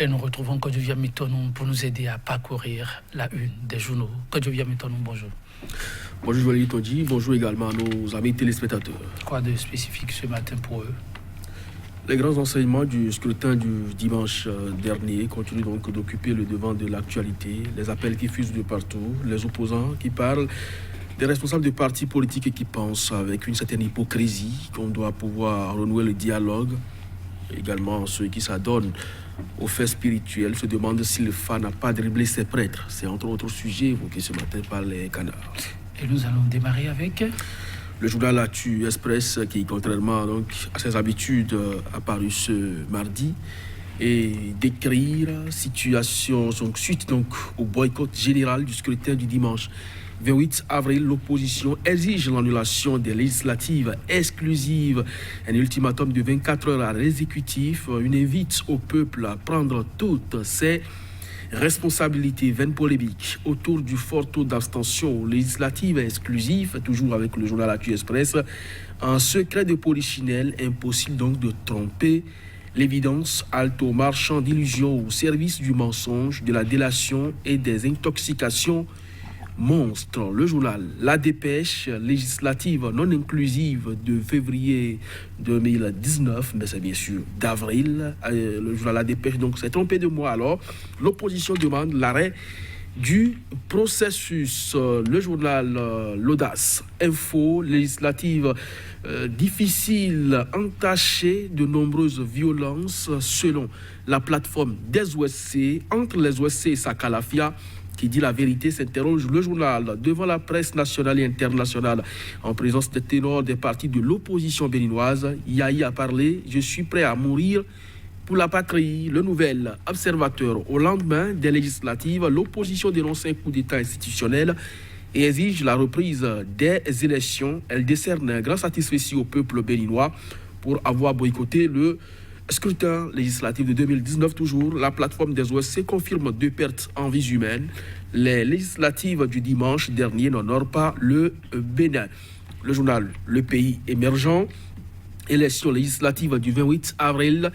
Et nous retrouvons Kodjo Mitonou pour nous aider à parcourir la une des journaux. Kodjo Mitonou, bonjour. Bonjour Joël Tondi, bonjour également à nos amis téléspectateurs. Quoi de spécifique ce matin pour eux? Les grands enseignements du scrutin du dimanche dernier continuent donc d'occuper le devant de l'actualité. Les appels qui fusent de partout, les opposants qui parlent, des responsables de partis politiques qui pensent avec une certaine hypocrisie qu'on doit pouvoir renouer le dialogue. Également ceux qui s'adonnent aux faits spirituels se demandent si le FA n'a pas dribblé ses prêtres. C'est entre autres sujets évoqués ce matin par les canards. Et nous allons démarrer avec le journal L'Actu Express qui, contrairement donc, à ses habitudes, a paru ce mardi et décrire situation suite donc au boycott général du scrutin du dimanche 28 avril. L'opposition exige l'annulation des législatives exclusives. Un ultimatum de 24 heures à l'exécutif. Une invite au peuple à prendre toutes ses responsabilités. Vaine polémique autour du fort taux d'abstention législative exclusive, toujours avec le journal L'Actu Express. Un secret de polichinelle, impossible donc de tromper l'évidence. Halte aux marchands d'illusions au service du mensonge, de la délation et des intoxications monstre. Le journal La Dépêche, législative non inclusive de février 2019, mais c'est bien sûr d'avril. Le journal La Dépêche donc s'est trompé de moi alors. L'opposition demande l'arrêt du processus. Le journal L'Audace Info, législative difficile, entachée de nombreuses violences selon la plateforme des OSC. Entre les OSC et Sakalafia, qui dit la vérité, s'interroge le journal devant la presse nationale et internationale en présence des ténors des partis de l'opposition béninoise. Yahi a parlé, je suis prêt à mourir pour la patrie. Le nouvel observateur, au lendemain des législatives, l'opposition dénonce un coup d'État institutionnel et exige la reprise des élections. Elle décerne un grand satisfecit au peuple béninois pour avoir boycotté le scrutin législatif de 2019. Toujours, la plateforme des OSC confirme 2 pertes en vies humaines. Les législatives du dimanche dernier n'honorent pas le Bénin. Le journal Le Pays émergent, élection législative du 28 avril.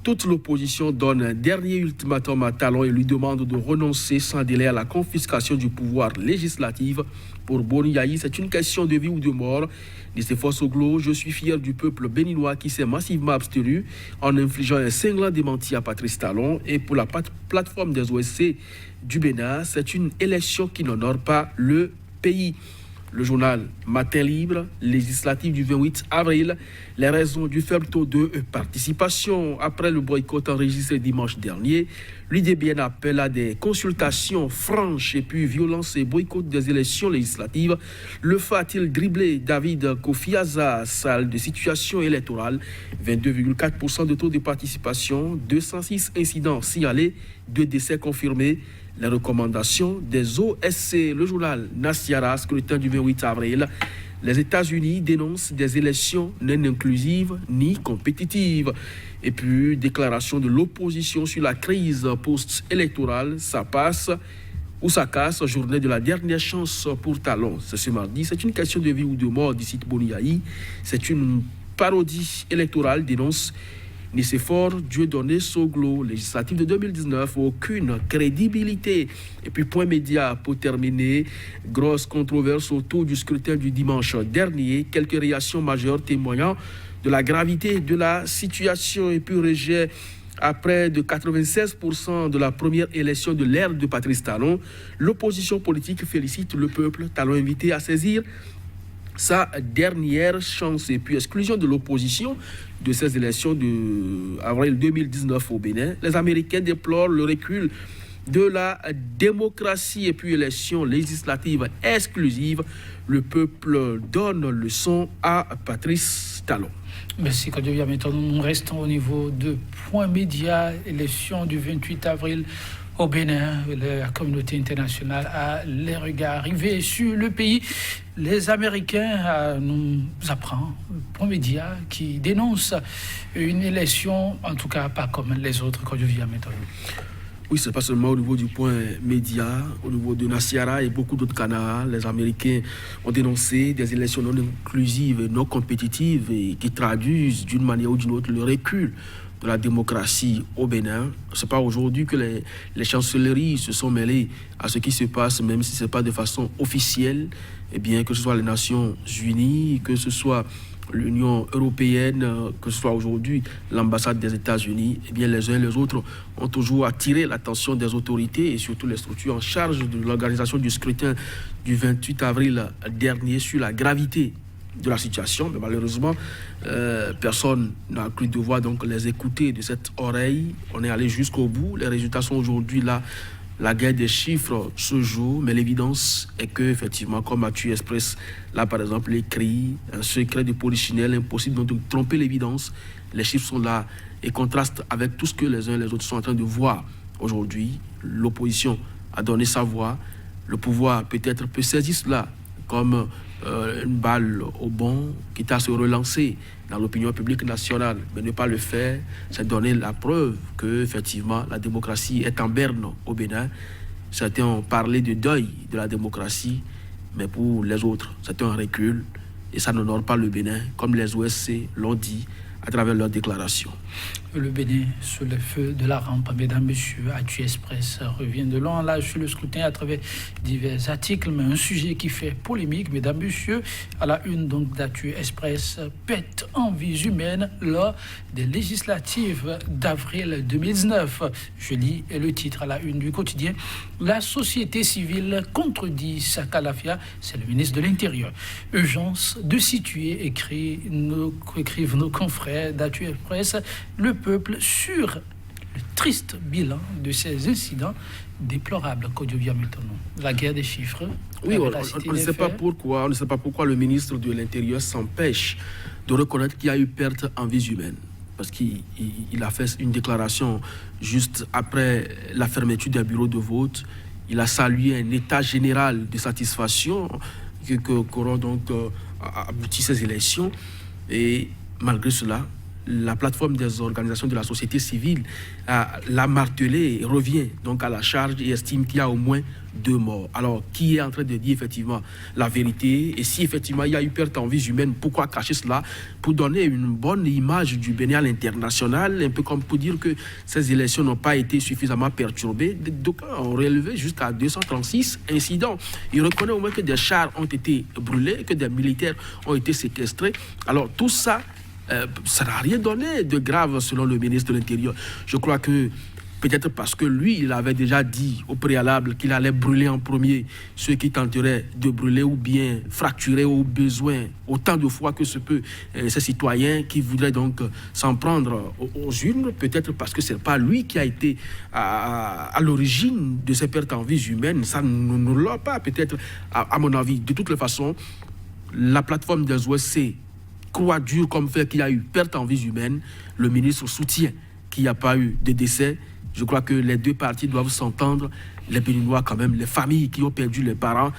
Toute l'opposition donne un dernier ultimatum à Talon et lui demande de renoncer sans délai à la confiscation du pouvoir législatif. Pour Boni Yahi, c'est une question de vie ou de mort. Nicéphore Soglo, je suis fier du peuple béninois qui s'est massivement abstenu en infligeant un cinglant démenti à Patrice Talon. Et pour la plateforme des OSC du Bénin, c'est une élection qui n'honore pas le pays. Le journal Matin Libre, législatif du 28 avril, les raisons du faible taux de participation après le boycott enregistré dimanche dernier. L'UDBN appelle à des consultations franches et puis violence et boycott des élections législatives. Le FA a-t-il dribblé David Kofiaza, salle de situation électorale? 22,4% de taux de participation, 206 incidents signalés, 2 décès confirmés. Les recommandations des OSC, le journal Nasiara, scrutin du 28 avril. Les États-Unis dénoncent des élections non inclusives ni compétitives. Et puis, déclaration de l'opposition sur la crise post-électorale, ça passe ou ça casse, journée de la dernière chance pour Talon. C'est ce mardi, c'est une question de vie ou de mort, dit Boni Yahi. C'est une parodie électorale, dénonce Nicéphore Dieudonné Soglo. Législative de 2019, aucune crédibilité. Et puis point média pour terminer, grosse controverse autour du scrutin du dimanche dernier. Quelques réactions majeures témoignant de la gravité de la situation. Et puis rejet à près de 96% de la première élection de l'ère de Patrice Talon. L'opposition politique félicite le peuple. Talon invité à saisir sa dernière chance. Et puis exclusion de l'opposition de ces élections de avril 2019 au Bénin. Les Américains déplorent le recul de la démocratie. Et puis élection législative exclusive. Le peuple donne leçon à Patrice Talon. Merci Kodjo Mitonou. Nous restons au niveau de Point Média, élection du 28 avril au Bénin. La communauté internationale a les regards rivés sur le pays. Les Américains nous apprennent, Point Média, qui dénonce une élection, en tout cas pas comme les autres, Kodjo Mitonou. Oui, c'est pas seulement au niveau du Point Média, au niveau de Nasiara et beaucoup d'autres canaux. Les Américains ont dénoncé des élections non inclusives et non compétitives et qui traduisent d'une manière ou d'une autre le recul de la démocratie au Bénin. Ce n'est pas aujourd'hui que les chancelleries se sont mêlées à ce qui se passe, même si ce n'est pas de façon officielle. Eh bien, que ce soit les Nations Unies, que ce soit l'Union européenne, que ce soit aujourd'hui l'ambassade des États-Unis, eh bien, les uns et les autres ont toujours attiré l'attention des autorités et surtout les structures en charge de l'organisation du scrutin du 28 avril dernier sur la gravité de la situation. Mais malheureusement, personne n'a cru devoir donc les écouter de cette oreille. On est allé jusqu'au bout. Les résultats sont aujourd'hui là. La guerre des chiffres se joue, mais l'évidence est que, effectivement, comme Mathieu Express, là par exemple, écrit un secret de polichinelle, impossible donc de tromper l'évidence. Les chiffres sont là et contrastent avec tout ce que les uns et les autres sont en train de voir aujourd'hui. L'opposition a donné sa voix. Le pouvoir peut-être peut saisir cela comme une balle au bond, quitte à se relancer dans l'opinion publique nationale, mais ne pas le faire, c'est donner la preuve que effectivement la démocratie est en berne au Bénin. Certains ont parlé de deuil de la démocratie, mais pour les autres, c'est un recul et ça n'honore pas le Bénin, comme les OSC l'ont dit à travers leur déclaration. Le Bénin sous le feu de la rampe, mesdames, messieurs, Actu Express revient de long en large sur le scrutin à travers divers articles, mais un sujet qui fait polémique, mesdames, messieurs, à la une donc d'Actu Express, perte en vies humaines lors des législatives d'avril 2019. Je lis le titre à la une du quotidien. La société civile contredit Sakalafia, c'est le ministre de l'Intérieur. Urgence de situer, écrivent nos confrères d'Actu Express, le peuple sur le triste bilan de ces incidents déplorables. La guerre des chiffres. Oui, on ne sait pas pourquoi le ministre de l'Intérieur s'empêche de reconnaître qu'il y a eu perte en vies humaines. Parce qu'il a fait une déclaration juste après la fermeture des bureaux de vote. Il a salué un état général de satisfaction qu'auront donc abouti ces élections. Et malgré cela, la plateforme des organisations de la société civile l'a martelé et revient donc à la charge et estime qu'il y a au moins 2 morts. Alors, qui est en train de dire effectivement la vérité? Et si effectivement il y a eu perte en vies humaines, pourquoi cacher cela? Pour donner une bonne image du Bénin à l'international, un peu comme pour dire que ces élections n'ont pas été suffisamment perturbées. Donc, on relevé jusqu'à 236 incidents. Il reconnaît au moins que des chars ont été brûlés, que des militaires ont été séquestrés. Alors, tout ça, ça n'a rien donné de grave selon le ministre de l'Intérieur. Je crois que peut-être parce que lui, il avait déjà dit au préalable qu'il allait brûler en premier ceux qui tenteraient de brûler ou bien fracturer au besoin autant de fois que ce peut ces citoyens qui voudraient donc s'en prendre aux urnes. Peut-être parce que ce n'est pas lui qui a été à l'origine de ces pertes en vies humaines. Ça ne l'a pas peut-être à mon avis. De toutes les façons, la plateforme des OSC croit dur comme fait qu'il y a eu perte en vies humaines. Le ministre soutient qu'il n'y a pas eu de décès. Je crois que les deux parties doivent s'entendre. Les Béninois, quand même, les familles qui ont perdu les parents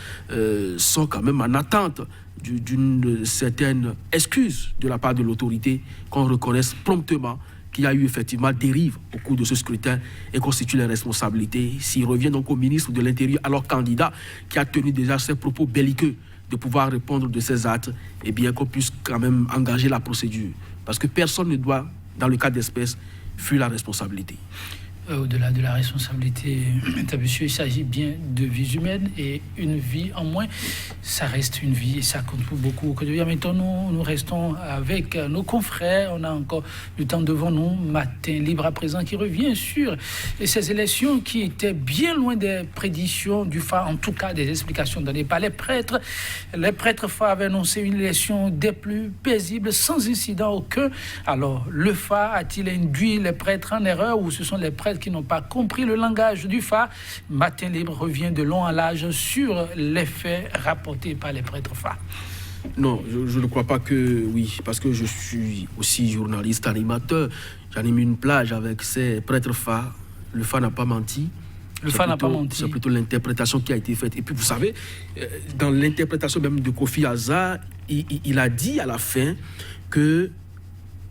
sont quand même en attente d'une certaine excuse de la part de l'autorité, qu'on reconnaisse promptement qu'il y a eu effectivement dérive au cours de ce scrutin et constitue les responsabilités. S'il revient donc au ministre de l'Intérieur, alors candidat, qui a tenu déjà ses propos belliqueux, de pouvoir répondre de ces actes, et bien qu'on puisse quand même engager la procédure. Parce que personne ne doit, dans le cas d'espèce, fuir la responsabilité. Au-delà de la responsabilité, monsieur, il s'agit bien de vies humaines et une vie en moins, ça reste une vie et ça compte pour beaucoup. Maintenant, nous restons avec nos confrères. On a encore du temps devant nous, matin libre à présent, qui revient sur ces élections qui étaient bien loin des prédictions du FA, en tout cas des explications données par les prêtres. Les prêtres FA avaient annoncé une élection des plus paisibles, sans incident aucun. Alors, le FA a-t-il induit les prêtres en erreur ou ce sont les prêtres qui n'ont pas compris le langage du FA? Matin libre revient de long en large sur les faits rapportés par les prêtres FA. Non, je ne crois pas que oui, parce que je suis aussi journaliste, animateur. J'anime une plage avec ces prêtres FA. Le FA n'a pas menti. Le FA n'a pas menti. C'est plutôt l'interprétation qui a été faite. Et puis, vous savez, dans l'interprétation même de Kofi Aza, il a dit à la fin que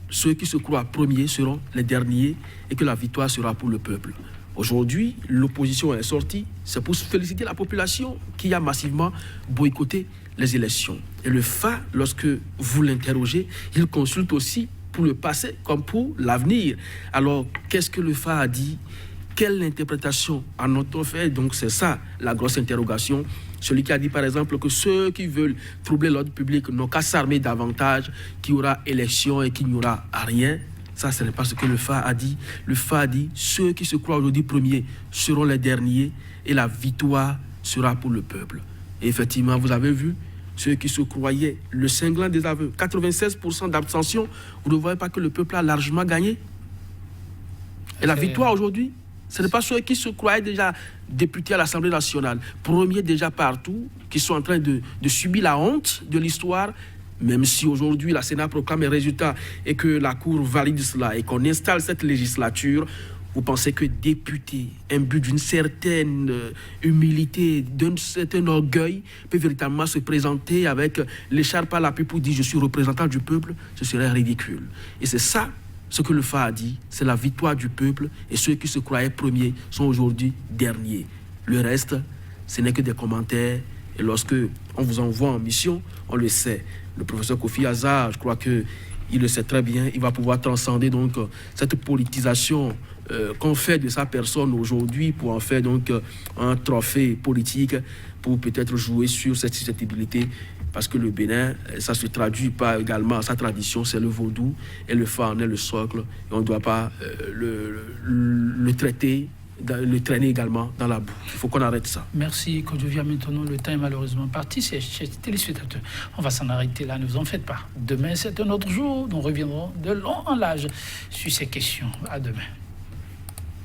ceux qui se croient premiers seront les derniers et que la victoire sera pour le peuple. Aujourd'hui, l'opposition est sortie, c'est pour féliciter la population qui a massivement boycotté les élections. Et le FA, lorsque vous l'interrogez, il consulte aussi pour le passé comme pour l'avenir. Alors, qu'est-ce que le FA a dit? Quelle interprétation en a-t-on fait? Donc, c'est ça la grosse interrogation. Celui qui a dit, par exemple, que ceux qui veulent troubler l'ordre public n'ont qu'à s'armer davantage, qu'il y aura élection et qu'il n'y aura rien. Ça, ce n'est pas ce que le FA a dit. Le FA a dit, ceux qui se croient aujourd'hui premiers seront les derniers et la victoire sera pour le peuple. Et effectivement, vous avez vu, ceux qui se croyaient le cinglant des aveux, 96% d'abstention, vous ne voyez pas que le peuple a largement gagné? Et la victoire aujourd'hui, ce n'est pas ceux qui se croyaient déjà députés à l'Assemblée nationale, premiers déjà partout, qui sont en train de subir la honte de l'histoire, même si aujourd'hui la Sénat proclame les résultats et que la Cour valide cela et qu'on installe cette législature. Vous pensez que député, imbu d'une certaine humilité, d'un certain orgueil, peut véritablement se présenter avec l'écharpe à l'appui pour dire « je suis représentant du peuple », ce serait ridicule. Et c'est ça ce que le FA a dit, c'est la victoire du peuple et ceux qui se croyaient premiers sont aujourd'hui derniers. Le reste, ce n'est que des commentaires et lorsque on vous envoie en mission, on le sait. Le professeur Kofi Azar, je crois qu'il le sait très bien, il va pouvoir transcender donc cette politisation qu'on fait de sa personne aujourd'hui pour en faire donc un trophée politique pour peut-être jouer sur cette susceptibilité. Parce que le Bénin, ça se traduit pas également, sa tradition, c'est le vaudou, et le FA en est le socle, et on ne doit pas le traiter, le traîner également dans la boue. Il faut qu'on arrête ça. Merci, Kodjovia. Maintenant, le temps est malheureusement parti. Chers téléspectateurs, on va s'en arrêter là, ne vous en faites pas. Demain, c'est un autre jour, nous reviendrons de long en large sur ces questions. À demain.